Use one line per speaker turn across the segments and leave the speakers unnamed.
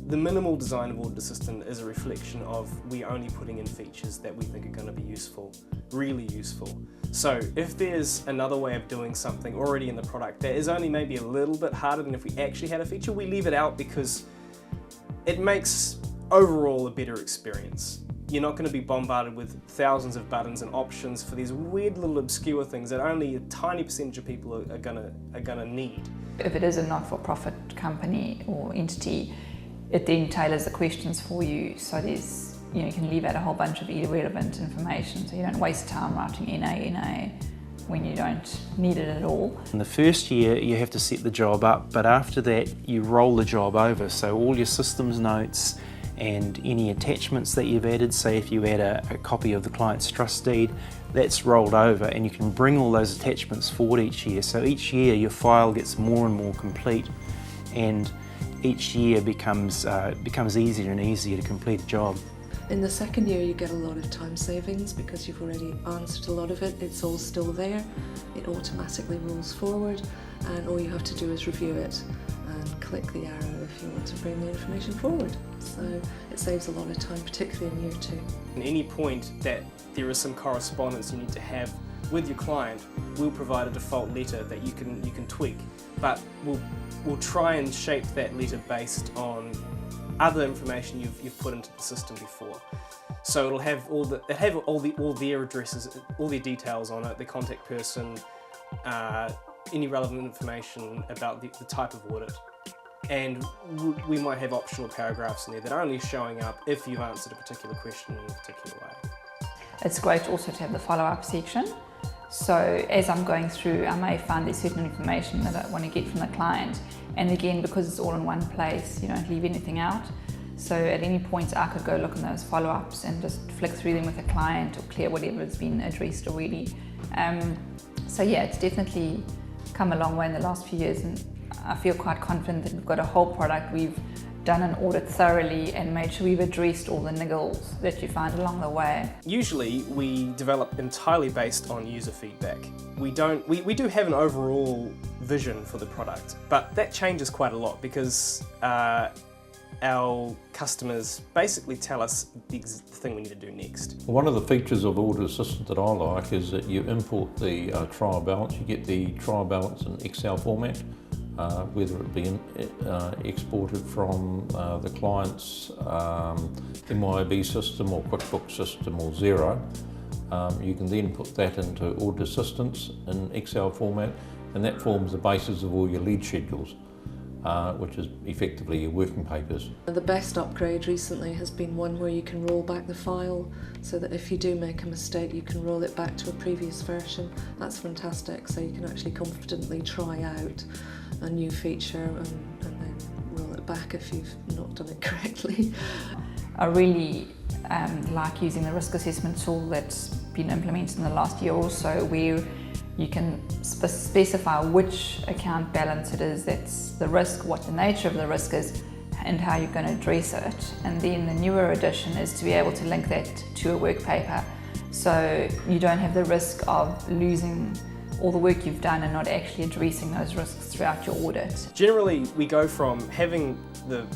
The minimal design of Audit Assistant is a reflection of we're only putting in features that we think are going to be useful, really useful. So if there's another way of doing something already in the product that is only maybe a little bit harder than if we actually had a feature, we leave it out because it makes overall a better experience. You're not going to be bombarded with thousands of buttons and options for these weird little obscure things that only a tiny percentage of people are gonna need.
If it is a not-for-profit company or entity, it then tailors the questions for you, so there's, you can leave out a whole bunch of irrelevant information, so you don't waste time writing NA when you don't need it at all.
In the first year you have to set the job up, but after that you roll the job over, so all your systems notes and any attachments that you've added, say if you add a copy of the client's trust deed, that's rolled over and you can bring all those attachments forward each year. So each year your file gets more and more complete, and each year becomes easier and easier to complete a job.
In the second year you get a lot of time savings because you've already answered a lot of it, it's all still there, it automatically rolls forward, and all you have to do is review it and click the arrow if you want to bring the information forward. So it saves a lot of time, particularly in year 2.
At any point that there is some correspondence you need to have with your client, we'll provide a default letter that you can tweak, but we'll try and shape that letter based on other information you've put into the system before. So it'll have all their addresses, all their details on it, the contact person, any relevant information about the type of audit. And we might have optional paragraphs in there that are only showing up if you've answered a particular question in a particular way.
It's great also to have the follow-up section. So as I'm going through, I may find there's certain information that I want to get from the client. And again, because it's all in one place, you don't leave anything out. So at any point I could go look in those follow-ups and just flick through them with a client or clear whatever's been addressed already. So yeah, it's definitely come a long way in the last few years, and I feel quite confident that we've got a whole product. We've done an audit thoroughly and made sure we've addressed all the niggles that you find along the way.
Usually we develop entirely based on user feedback. We do have an overall vision for the product, but that changes quite a lot because our customers basically tell us the thing we need to do next.
One of the features of Audit Assistant that I like is that you import the trial balance. You get the trial balance in Excel format, whether it be exported from the client's MYOB system or QuickBooks system or Xero. You can then put that into Audit Assistant in Excel format, and that forms the basis of all your lead schedules, which is effectively your working papers.
The best upgrade recently has been one where you can roll back the file, so that if you do make a mistake you can roll it back to a previous version. That's fantastic, so you can actually confidently try out a new feature and then roll it back if you've not done it correctly.
I really like using the risk assessment tool that's been implemented in the last year or so, where you can specify which account balance it is that's the risk, what the nature of the risk is, and how you're going to address it. And then the newer addition is to be able to link that to a work paper, so you don't have the risk of losing all the work you've done and not actually addressing those risks throughout your audit.
Generally, we go from having the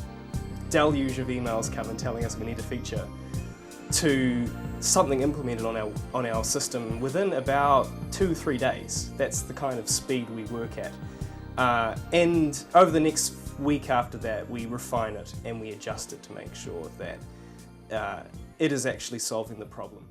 deluge of emails come and telling us we need a feature to something implemented on our system within about 2-3 days. That's the kind of speed we work at. And over the next week after that, we refine it and we adjust it to make sure that it is actually solving the problem.